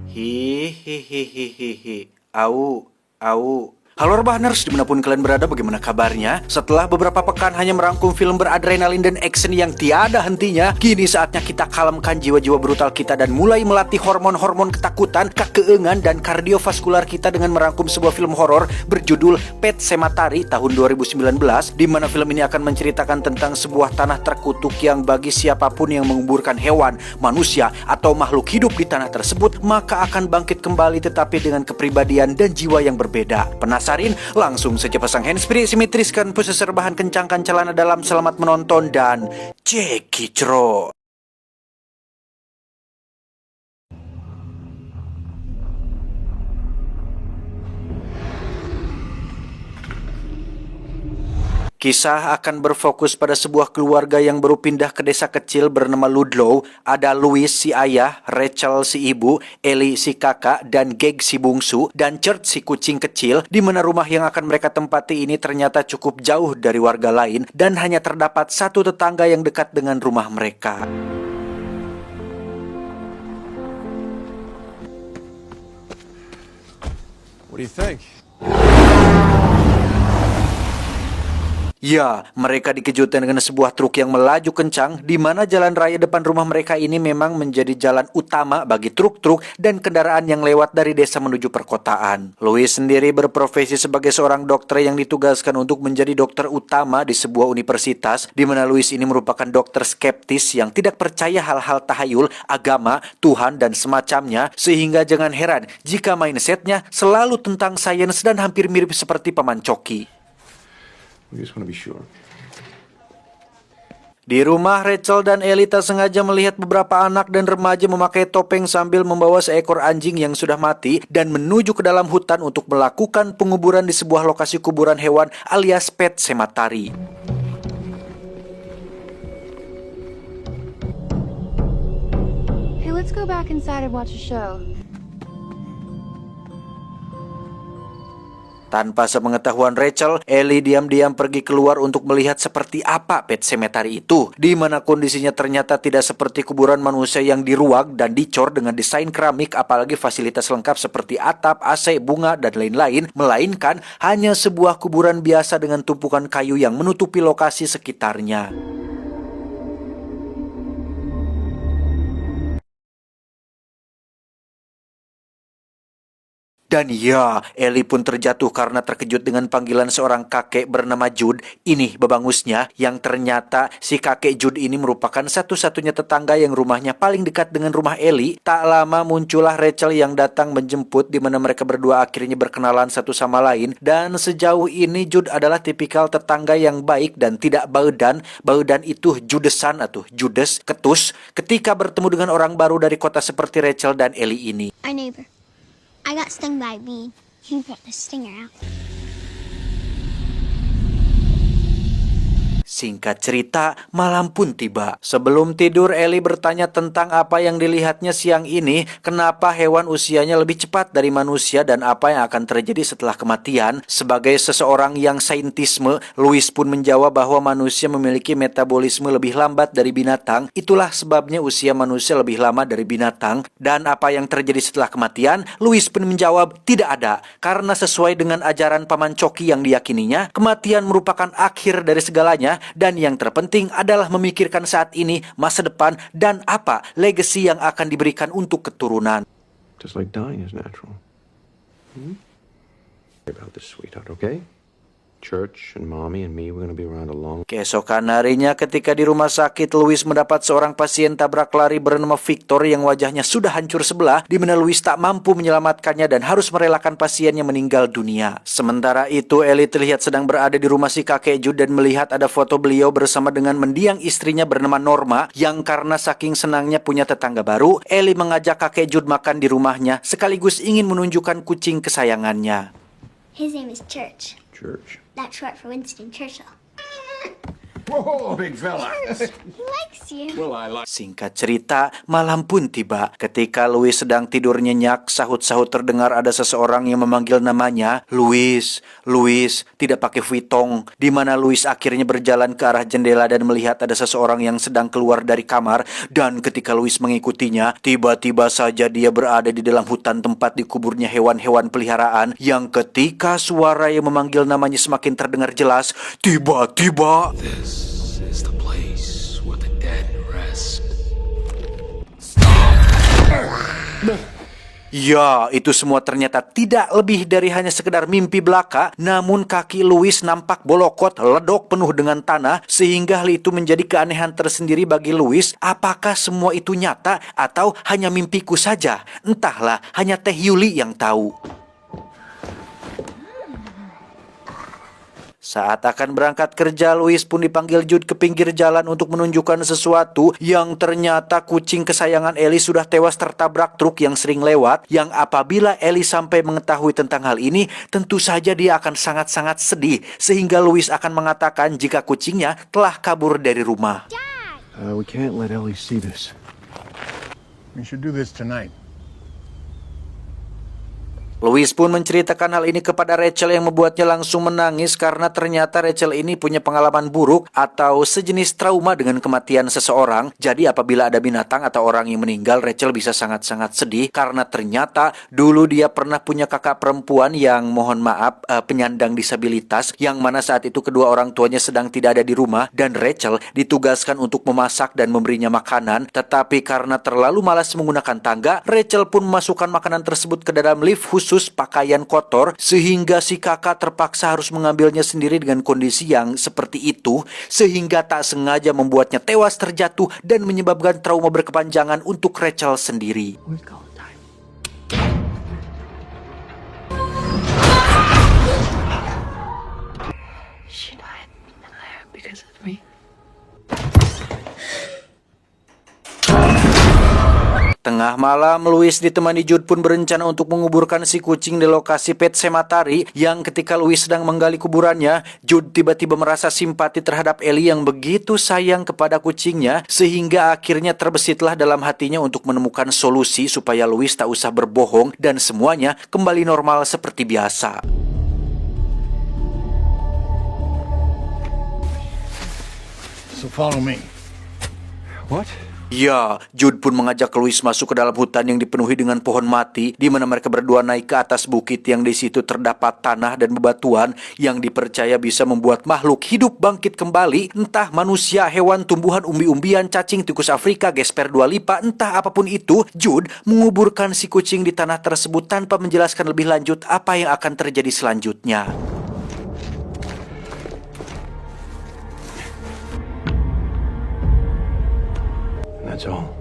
Hihihihihi. Au. Halo Rebahaners, dimanapun kalian berada, bagaimana kabarnya? Setelah beberapa pekan hanya merangkum film beradrenalin dan action yang tiada hentinya, kini saatnya kita kalemkan jiwa-jiwa brutal kita dan mulai melatih hormon-hormon ketakutan, kekeengan, dan kardiovaskular kita dengan merangkum sebuah film horor berjudul Pet Sematary tahun 2019, di mana film ini akan menceritakan tentang sebuah tanah terkutuk yang bagi siapapun yang menguburkan hewan, manusia, atau makhluk hidup di tanah tersebut, maka akan bangkit kembali tetapi dengan kepribadian dan jiwa yang berbeda. Penasaran? Langsung saja pasang handsfree, simetriskan posisi rebahan, kencangkan celana dalam, selamat menonton dan cekicro. Kisah akan berfokus pada sebuah keluarga yang baru pindah ke desa kecil bernama Ludlow. Ada Louis si ayah, Rachel si ibu, Ellie si kakak, dan Geg si bungsu, dan Church si kucing kecil, di mana rumah yang akan mereka tempati ini ternyata cukup jauh dari warga lain dan hanya terdapat satu tetangga yang dekat dengan rumah mereka. What do you think? Ya, mereka dikejutkan dengan sebuah truk yang melaju kencang, di mana jalan raya depan rumah mereka ini memang menjadi jalan utama bagi truk-truk dan kendaraan yang lewat dari desa menuju perkotaan. Louis sendiri berprofesi sebagai seorang dokter yang ditugaskan untuk menjadi dokter utama di sebuah universitas, di mana Louis ini merupakan dokter skeptis yang tidak percaya hal-hal tahayul, agama, Tuhan, dan semacamnya, sehingga jangan heran jika mindsetnya selalu tentang sains dan hampir mirip seperti Paman Coki. We just want to be sure. Di rumah, Rachel dan Ellie tak sengaja melihat beberapa anak dan remaja memakai topeng sambil membawa seekor anjing yang sudah mati dan menuju ke dalam hutan untuk melakukan penguburan di sebuah lokasi kuburan hewan alias Pet Sematary. Hey, let's go back inside and watch a show. Tanpa sepengetahuan Rachel, Ellie diam-diam pergi keluar untuk melihat seperti apa Pet Sematary itu, di mana kondisinya ternyata tidak seperti kuburan manusia yang diruak dan dicor dengan desain keramik, apalagi fasilitas lengkap seperti atap, AC, bunga, dan lain-lain, melainkan hanya sebuah kuburan biasa dengan tumpukan kayu yang menutupi lokasi sekitarnya. Dan ya, Ellie pun terjatuh karena terkejut dengan panggilan seorang kakek bernama Jude. Ini babangusnya, yang ternyata si kakek Jude ini merupakan satu-satunya tetangga yang rumahnya paling dekat dengan rumah Ellie. Tak lama muncullah Rachel yang datang menjemput, di mana mereka berdua akhirnya berkenalan satu sama lain. Dan sejauh ini Jude adalah tipikal tetangga yang baik dan tidak baudan. Baudan itu judesan atau judes, ketus, ketika bertemu dengan orang baru dari kota seperti Rachel dan Ellie ini. Our neighbor. I got stung by a bee. He brought the stinger out. Singkat cerita, malam pun tiba. Sebelum tidur, Ellie bertanya tentang apa yang dilihatnya siang ini, kenapa hewan usianya lebih cepat dari manusia, dan apa yang akan terjadi setelah kematian. Sebagai seseorang yang saintisme, Louis pun menjawab bahwa manusia memiliki metabolisme lebih lambat dari binatang. Itulah sebabnya usia manusia lebih lama dari binatang. Dan apa yang terjadi setelah kematian, Louis pun menjawab tidak ada. Karena sesuai dengan ajaran Paman Coki yang diyakininya, kematian merupakan akhir dari segalanya. Dan yang terpenting adalah memikirkan saat ini, masa depan, dan apa legacy yang akan diberikan untuk keturunan. Just like dying is natural. About this, sweetheart, okay? Church and mommy and me, we're gonna be around a long... Keesokan harinya ketika di rumah sakit, Louis mendapat seorang pasien tabrak lari bernama Victor yang wajahnya sudah hancur sebelah, di mana Louis tak mampu menyelamatkannya dan harus merelakan pasiennya meninggal dunia. Sementara itu, Ellie terlihat sedang berada di rumah si kakek Jude dan melihat ada foto beliau bersama dengan mendiang istrinya bernama Norma, yang karena saking senangnya punya tetangga baru, Ellie mengajak kakek Jude makan di rumahnya sekaligus ingin menunjukkan kucing kesayangannya. His name is Church. Church. That's short for Winston Churchill. Whoa, big fella. He likes you. Well, I like. Singkat cerita, malam pun tiba. Ketika Louis sedang tidur nyenyak, sahut-sahut terdengar ada seseorang yang memanggil namanya. Louis, Louis, tidak pakai Vuitton. Di mana Louis akhirnya berjalan ke arah jendela dan melihat ada seseorang yang sedang keluar dari kamar. Dan ketika Louis mengikutinya, tiba-tiba saja dia berada di dalam hutan tempat dikuburnya hewan-hewan peliharaan. Yang ketika suara yang memanggil namanya semakin terdengar jelas, tiba-tiba... This is the place where the dead rest. Ya, itu semua ternyata tidak lebih dari hanya sekedar mimpi belaka, namun kaki Louis nampak bolokot, ledok penuh dengan tanah, sehingga hal itu menjadi keanehan tersendiri bagi Louis. Apakah semua itu nyata atau hanya mimpiku saja? Entahlah, hanya Teh Yuli yang tahu. Saat akan berangkat kerja, Louis pun dipanggil Jude ke pinggir jalan untuk menunjukkan sesuatu yang ternyata kucing kesayangan Ellie sudah tewas tertabrak truk yang sering lewat, yang apabila Ellie sampai mengetahui tentang hal ini, tentu saja dia akan sangat-sangat sedih, sehingga Louis akan mengatakan jika kucingnya telah kabur dari rumah. We can't let Ellie see this. We should do this tonight. Louis pun menceritakan hal ini kepada Rachel yang membuatnya langsung menangis karena ternyata Rachel ini punya pengalaman buruk atau sejenis trauma dengan kematian seseorang. Jadi apabila ada binatang atau orang yang meninggal, Rachel bisa sangat-sangat sedih karena ternyata dulu dia pernah punya kakak perempuan yang mohon maaf penyandang disabilitas, yang mana saat itu kedua orang tuanya sedang tidak ada di rumah dan Rachel ditugaskan untuk memasak dan memberinya makanan. Tetapi karena terlalu malas menggunakan tangga, Rachel pun memasukkan makanan tersebut ke dalam lift khusus pakaian kotor, sehingga si kakak terpaksa harus mengambilnya sendiri dengan kondisi yang seperti itu, sehingga tak sengaja membuatnya tewas terjatuh dan menyebabkan trauma berkepanjangan untuk Rachel sendiri. She died in there because of me. Tengah malam, Louis ditemani Jude pun berencana untuk menguburkan si kucing di lokasi Pet Sematary, yang ketika Louis sedang menggali kuburannya, Jude tiba-tiba merasa simpati terhadap Ellie yang begitu sayang kepada kucingnya, sehingga akhirnya terbesitlah dalam hatinya untuk menemukan solusi supaya Louis tak usah berbohong dan semuanya kembali normal seperti biasa. So follow me. What? Ya, Jude pun mengajak Louis masuk ke dalam hutan yang dipenuhi dengan pohon mati, di mana mereka berdua naik ke atas bukit yang di situ terdapat tanah dan bebatuan yang dipercaya bisa membuat makhluk hidup bangkit kembali, entah manusia, hewan, tumbuhan, umbi-umbian, cacing, tikus Afrika, gesper Dua Lipa, entah apapun itu. Jude menguburkan si kucing di tanah tersebut tanpa menjelaskan lebih lanjut apa yang akan terjadi selanjutnya. That's all.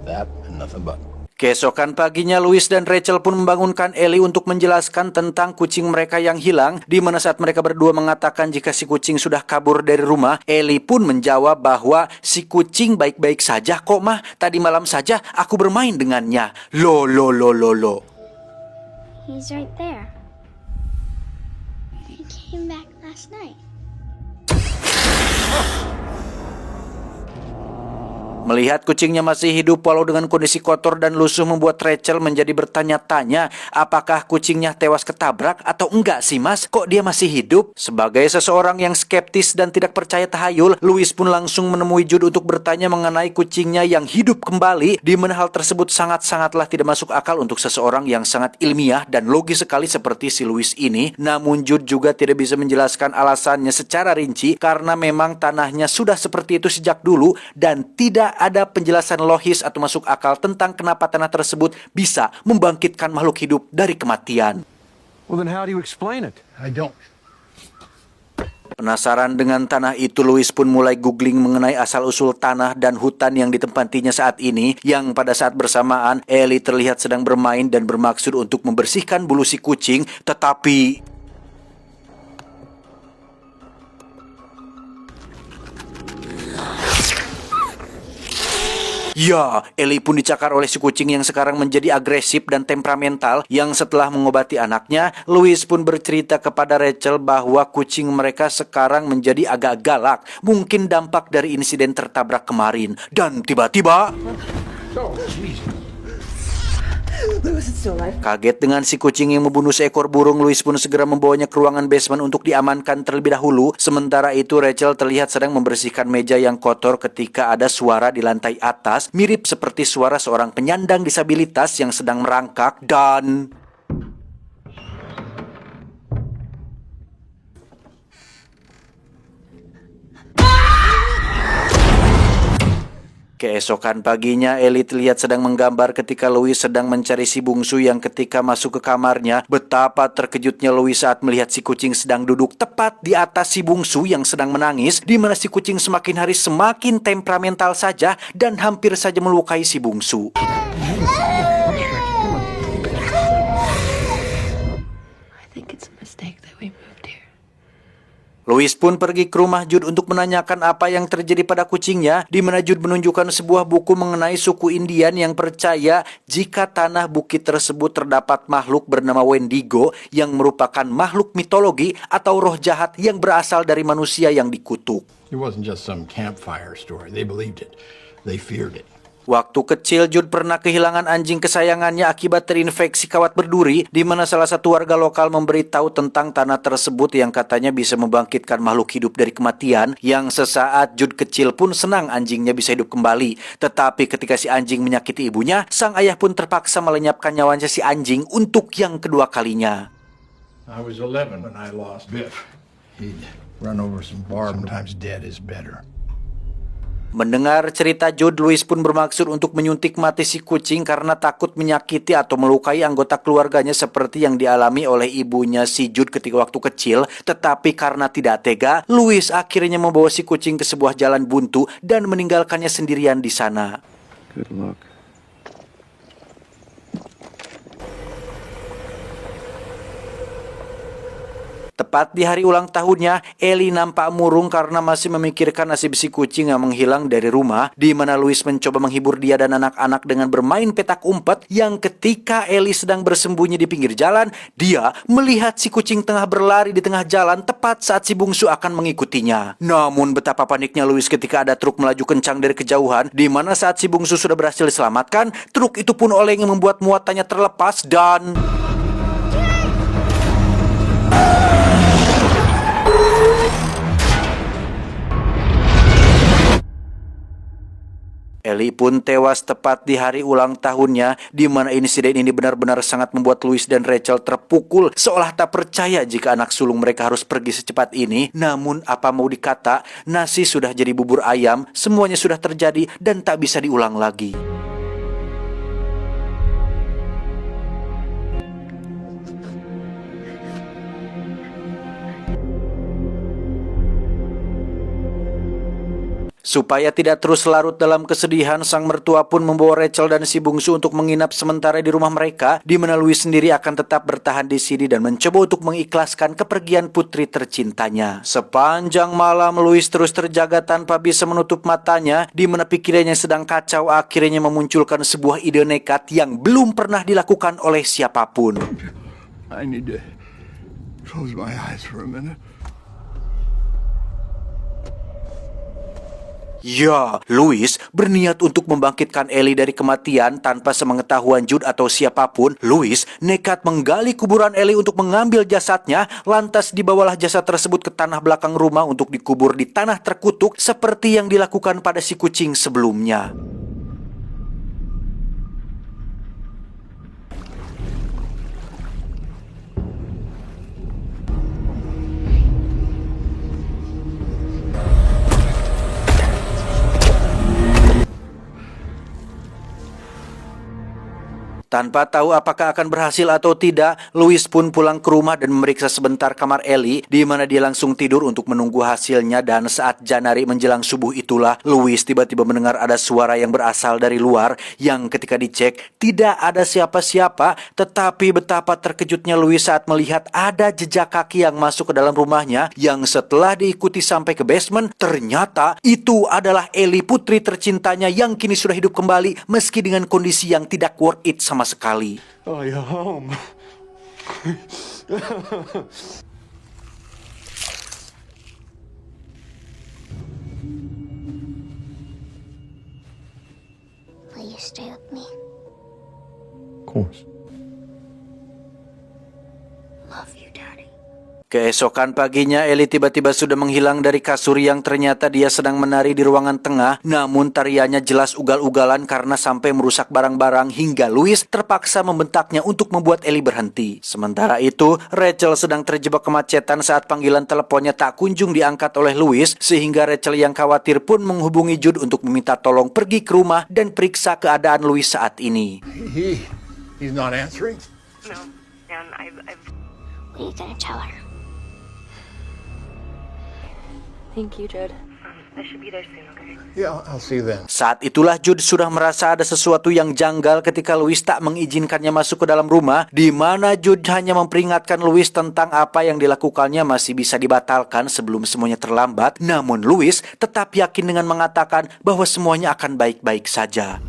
That and nothing but. Keesokan paginya, Louis dan Rachel pun membangunkan Ellie untuk menjelaskan tentang kucing mereka yang hilang, di mana saat mereka berdua mengatakan jika si kucing sudah kabur dari rumah, Ellie pun menjawab bahwa si kucing baik-baik saja kok mah, tadi malam saja aku bermain dengannya. Lo. He's right there. He came back last night. Melihat kucingnya masih hidup walau dengan kondisi kotor dan lusuh membuat Rachel menjadi bertanya-tanya, apakah kucingnya tewas ketabrak atau enggak sih mas? Kok dia masih hidup? Sebagai seseorang yang skeptis dan tidak percaya tahayul, Louis pun langsung menemui Jude untuk bertanya mengenai kucingnya yang hidup kembali, di mana hal tersebut sangat-sangatlah tidak masuk akal untuk seseorang yang sangat ilmiah dan logis sekali seperti si Louis ini. Namun Jude juga tidak bisa menjelaskan alasannya secara rinci karena memang tanahnya sudah seperti itu sejak dulu dan tidak ada penjelasan logis atau masuk akal tentang kenapa tanah tersebut bisa membangkitkan makhluk hidup dari kematian. Well, then how do you explain it? I don't. Penasaran dengan tanah itu, Louis pun mulai googling mengenai asal-usul tanah dan hutan yang ditempatinya saat ini, yang pada saat bersamaan Ellie terlihat sedang bermain dan bermaksud untuk membersihkan bulu si kucing, tetapi... Ya, Ellie pun dicakar oleh si kucing yang sekarang menjadi agresif dan temperamental. Yang setelah mengobati anaknya, Louis pun bercerita kepada Rachel bahwa kucing mereka sekarang menjadi agak galak. Mungkin dampak dari insiden tertabrak kemarin. Dan tiba-tiba... Kaget dengan si kucing yang membunuh seekor burung, Louis pun segera membawanya ke ruangan basement untuk diamankan terlebih dahulu. Sementara itu Rachel terlihat sedang membersihkan meja yang kotor ketika ada suara di lantai atas, mirip seperti suara seorang penyandang disabilitas yang sedang merangkak dan... Keesokan paginya, Ellie terlihat sedang menggambar ketika Louis sedang mencari si bungsu yang ketika masuk ke kamarnya, betapa terkejutnya Louis saat melihat si kucing sedang duduk tepat di atas si bungsu yang sedang menangis, di mana si kucing semakin hari semakin temperamental saja dan hampir saja melukai si bungsu. I think it's a mistake that we moved here. Louis pun pergi ke rumah Jude untuk menanyakan apa yang terjadi pada kucingnya, di mana Jude menunjukkan sebuah buku mengenai suku Indian yang percaya jika tanah bukit tersebut terdapat makhluk bernama Wendigo yang merupakan makhluk mitologi atau roh jahat yang berasal dari manusia yang dikutuk. It wasn't just some campfire story. They believed it. They feared it. Waktu kecil, Jude pernah kehilangan anjing kesayangannya akibat terinfeksi kawat berduri, di mana salah satu warga lokal memberitahu tentang tanah tersebut yang katanya bisa membangkitkan makhluk hidup dari kematian, yang sesaat Jude kecil pun senang anjingnya bisa hidup kembali. Tetapi ketika si anjing menyakiti ibunya, sang ayah pun terpaksa melenyapkan nyawanya si anjing untuk yang kedua kalinya. I was 11 when I lost Biff. He'd run over some barbed. Sometimes dead is better. Mendengar cerita Jude, Louis pun bermaksud untuk menyuntik mati si kucing karena takut menyakiti atau melukai anggota keluarganya seperti yang dialami oleh ibunya si Jude ketika waktu kecil. Tetapi karena tidak tega, Louis akhirnya membawa si kucing ke sebuah jalan buntu dan meninggalkannya sendirian di sana. Good luck. Tepat di hari ulang tahunnya, Ellie nampak murung karena masih memikirkan nasib si kucing yang menghilang dari rumah, di mana Louis mencoba menghibur dia dan anak-anak dengan bermain petak umpet, yang ketika Ellie sedang bersembunyi di pinggir jalan, dia melihat si kucing tengah berlari di tengah jalan tepat saat si bungsu akan mengikutinya. Namun betapa paniknya Louis ketika ada truk melaju kencang dari kejauhan, di mana saat si bungsu sudah berhasil diselamatkan, truk itu pun oleng yang membuat muatannya terlepas dan... Ellie pun tewas tepat di hari ulang tahunnya, di mana insiden ini benar-benar sangat membuat Louis dan Rachel terpukul, seolah tak percaya jika anak sulung mereka harus pergi secepat ini. Namun apa mau dikata, nasi sudah jadi bubur ayam, semuanya sudah terjadi dan tak bisa diulang lagi. Supaya tidak terus larut dalam kesedihan, sang mertua pun membawa Rachel dan si bungsu untuk menginap sementara di rumah mereka, di mana Louis sendiri akan tetap bertahan di sini dan mencoba untuk mengikhlaskan kepergian putri tercintanya. Sepanjang malam, Louis terus terjaga tanpa bisa menutup matanya, di mana pikirannya sedang kacau akhirnya memunculkan sebuah ide nekat yang belum pernah dilakukan oleh siapapun. I need to close my eyes for a minute. Ya, Louis berniat untuk membangkitkan Ellie dari kematian tanpa sepengetahuan Jude atau siapapun. Louis nekat menggali kuburan Ellie untuk mengambil jasadnya, lantas dibawalah jasad tersebut ke tanah belakang rumah untuk dikubur di tanah terkutuk seperti yang dilakukan pada si kucing sebelumnya. Tanpa tahu apakah akan berhasil atau tidak, Louis pun pulang ke rumah dan memeriksa sebentar kamar Ellie, di mana dia langsung tidur untuk menunggu hasilnya. Dan saat Janari menjelang subuh itulah, Louis tiba-tiba mendengar ada suara yang berasal dari luar, yang ketika dicek tidak ada siapa-siapa. Tetapi betapa terkejutnya Louis saat melihat ada jejak kaki yang masuk ke dalam rumahnya, yang setelah diikuti sampai ke basement, ternyata itu adalah Ellie, putri tercintanya yang kini sudah hidup kembali meski dengan kondisi yang tidak worth it sama sekali. Oh, you're home. Will you stay with me? Of course. Love you, Daddy. Keesokan paginya, Ellie tiba-tiba sudah menghilang dari kasur yang ternyata dia sedang menari di ruangan tengah. Namun tariannya jelas ugal-ugalan karena sampai merusak barang-barang hingga Louis terpaksa membentaknya untuk membuat Ellie berhenti. Sementara itu, Rachel sedang terjebak kemacetan saat panggilan teleponnya tak kunjung diangkat oleh Louis, sehingga Rachel yang khawatir pun menghubungi Jude untuk meminta tolong pergi ke rumah dan periksa keadaan Louis saat ini. He's not answering. No, and I've What are you gonna tell her? Thank you, Jude. I should be there soon, okay? Yeah, I'll see you then. Saat itulah Jude sudah merasa ada sesuatu yang janggal ketika Louis tak mengizinkannya masuk ke dalam rumah, di mana Jude hanya memperingatkan Louis tentang apa yang dilakukannya masih bisa dibatalkan sebelum semuanya terlambat. Namun Louis tetap yakin dengan mengatakan bahwa semuanya akan baik-baik saja.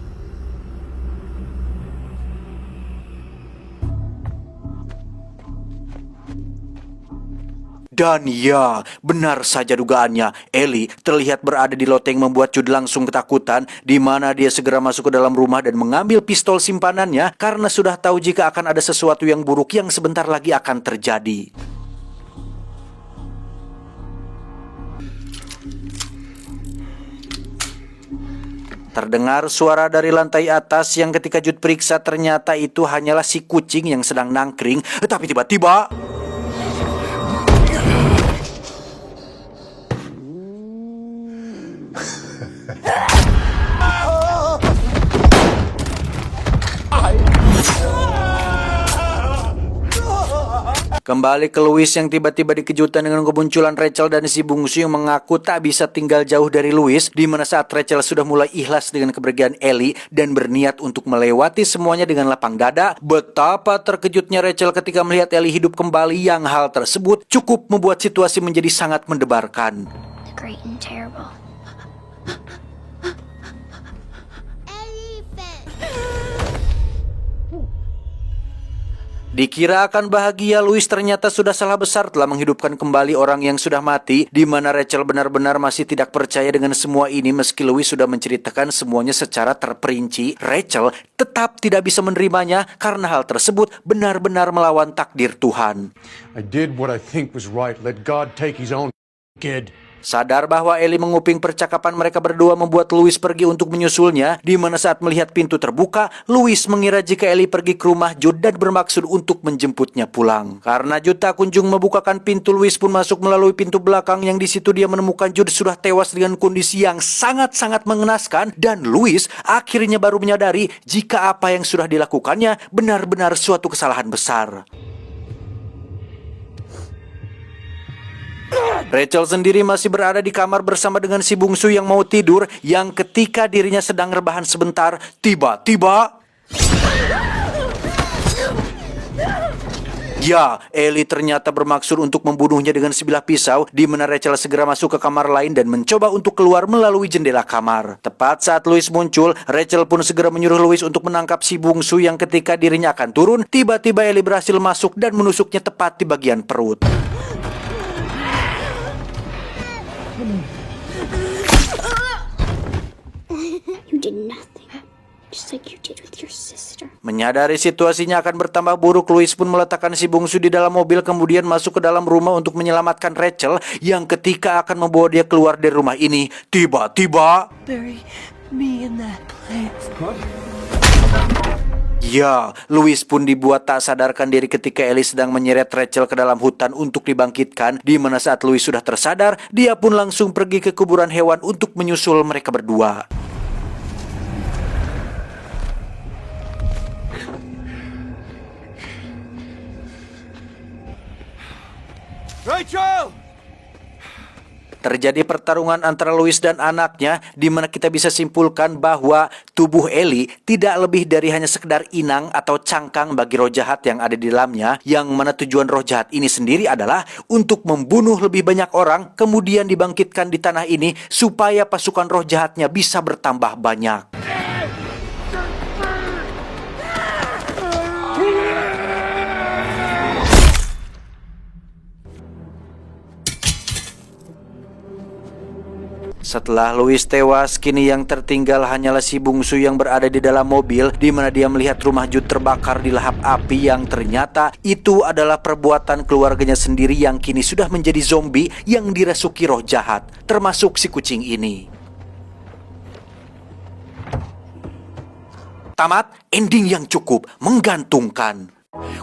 Dan ya, benar saja dugaannya. Ellie terlihat berada di loteng membuat Jude langsung ketakutan, di mana dia segera masuk ke dalam rumah dan mengambil pistol simpanannya karena sudah tahu jika akan ada sesuatu yang buruk yang sebentar lagi akan terjadi. Terdengar suara dari lantai atas yang ketika Jude periksa ternyata itu hanyalah si kucing yang sedang nangkring. Tapi tiba-tiba kembali ke Louis yang tiba-tiba dikejutkan dengan kemunculan Rachel dan si bungsu yang mengaku tak bisa tinggal jauh dari Louis, di mana saat Rachel sudah mulai ikhlas dengan kepergian Ellie dan berniat untuk melewati semuanya dengan lapang dada. Betapa terkejutnya Rachel ketika melihat Ellie hidup kembali, yang hal tersebut cukup membuat situasi menjadi sangat mendebarkan. The great and terrible. Dikira akan bahagia, Louis ternyata sudah salah besar telah menghidupkan kembali orang yang sudah mati, di mana Rachel benar-benar masih tidak percaya dengan semua ini. Meski Louis sudah menceritakan semuanya secara terperinci, Rachel tetap tidak bisa menerimanya karena hal tersebut benar-benar melawan takdir Tuhan. I did what I think was right. Let God take his own kid. Sadar bahwa Ellie menguping percakapan mereka berdua membuat Louis pergi untuk menyusulnya, di mana saat melihat pintu terbuka, Louis mengira jika Ellie pergi ke rumah Jude dan bermaksud untuk menjemputnya pulang. Karena Jude tak kunjung membukakan pintu, Louis pun masuk melalui pintu belakang, yang di situ dia menemukan Jude sudah tewas dengan kondisi yang sangat-sangat mengenaskan, dan Louis akhirnya baru menyadari jika apa yang sudah dilakukannya benar-benar suatu kesalahan besar. Rachel sendiri masih berada di kamar bersama dengan si bungsu yang mau tidur, yang ketika dirinya sedang rebahan sebentar, tiba-tiba ya, Ellie ternyata bermaksud untuk membunuhnya dengan sebilah pisau, di mana Rachel segera masuk ke kamar lain dan mencoba untuk keluar melalui jendela kamar. Tepat saat Louis muncul, Rachel pun segera menyuruh Louis untuk menangkap si bungsu, yang ketika dirinya akan turun, tiba-tiba Ellie berhasil masuk dan menusuknya tepat di bagian perut. You did nothing. Just like you did with your sister. Menyadari situasinya akan bertambah buruk, Louis pun meletakkan si bungsu di dalam mobil, kemudian masuk ke dalam rumah untuk menyelamatkan Rachel, yang ketika akan membawa dia keluar dari rumah ini, tiba-tiba Bury me in that place. ya, Louis pun dibuat tak sadarkan diri ketika Ellie sedang menyeret Rachel ke dalam hutan untuk dibangkitkan, di mana saat Louis sudah tersadar, dia pun langsung pergi ke kuburan hewan untuk menyusul mereka berdua. Rachel! Terjadi pertarungan antara Louis dan anaknya, di mana kita bisa simpulkan bahwa tubuh Ellie tidak lebih dari hanya sekedar inang atau cangkang bagi roh jahat yang ada di dalamnya, yang mana tujuan roh jahat ini sendiri adalah untuk membunuh lebih banyak orang, kemudian dibangkitkan di tanah ini supaya pasukan roh jahatnya bisa bertambah banyak. Setelah Louis tewas, kini yang tertinggal hanyalah si bungsu yang berada di dalam mobil, di mana dia melihat rumah Jude terbakar di lahap api yang ternyata itu adalah perbuatan keluarganya sendiri yang kini sudah menjadi zombie yang dirasuki roh jahat, termasuk si kucing ini. Tamat, ending yang cukup menggantungkan.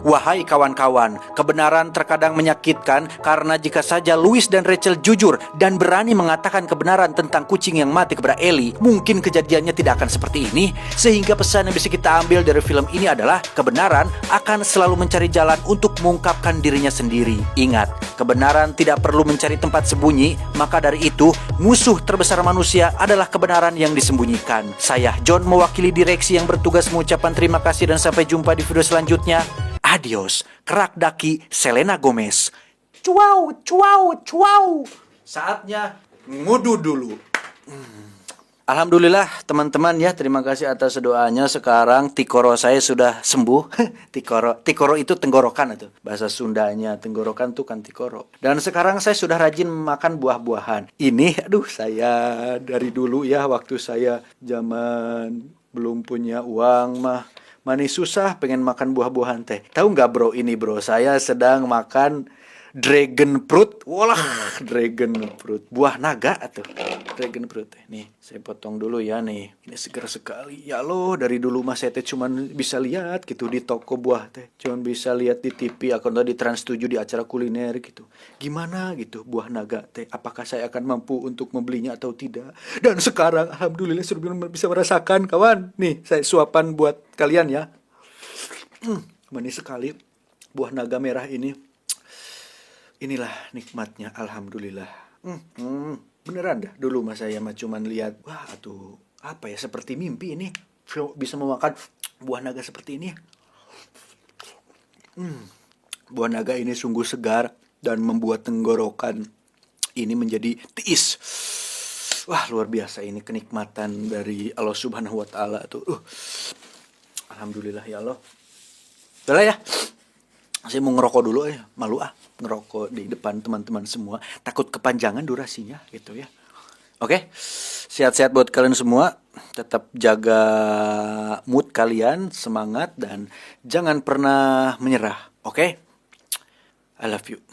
Wahai kawan-kawan, kebenaran terkadang menyakitkan karena jika saja Louis dan Rachel jujur dan berani mengatakan kebenaran tentang kucing yang mati kepada Ellie, mungkin kejadiannya tidak akan seperti ini. Sehingga pesan yang bisa kita ambil dari film ini adalah kebenaran akan selalu mencari jalan untuk mengungkapkan dirinya sendiri. Ingat, kebenaran tidak perlu mencari tempat sembunyi, maka dari itu musuh terbesar manusia adalah kebenaran yang disembunyikan. Saya John mewakili direksi yang bertugas mengucapkan terima kasih dan sampai jumpa di video selanjutnya. Adios, kerak daki Selena Gomez. Cuau, cuau, cuau. Saatnya ngudu dulu. Alhamdulillah teman-teman ya, terima kasih atas doanya. Sekarang tikoro saya sudah sembuh. Tikoro itu tenggorokan itu. Bahasa Sundanya tenggorokan itu kan tikoro. Dan sekarang saya sudah rajin makan buah-buahan. Ini saya dari dulu ya, waktu saya zaman belum punya uang mah manis susah pengen makan buah-buahan teh. Tahu nggak bro, ini bro, saya sedang makan dragon fruit. Walah, dragon fruit. Buah naga atau dragon fruit. Nih, saya potong dulu ya nih. Ini segar sekali. Ya loh, dari dulu mas saya teh cuman bisa lihat gitu di toko buah teh. Cuman bisa lihat di TV atau di Trans 7 di acara kuliner gitu. Gimana gitu buah naga teh? Apakah saya akan mampu untuk membelinya atau tidak? Dan sekarang alhamdulillah sudah bisa merasakan kawan. Nih, saya suapan buat kalian ya. Manis sekali buah naga merah ini. Inilah nikmatnya, alhamdulillah. Beneran dah, dulu mas saya mah cuman lihat, wah tuh apa ya, seperti mimpi ini bisa memakan buah naga seperti ini. Buah naga ini sungguh segar dan membuat tenggorokan ini menjadi tiis. Wah, luar biasa ini kenikmatan dari Allah Subhanahu wa taala tuh. Alhamdulillah ya Allah. Udah lah ya. Saya mau ngerokok dulu ya, malu ngerokok di depan teman-teman semua, takut kepanjangan durasinya gitu ya. Oke, sehat-sehat buat kalian semua, tetap jaga mood kalian, semangat dan jangan pernah menyerah. Oke, I love you.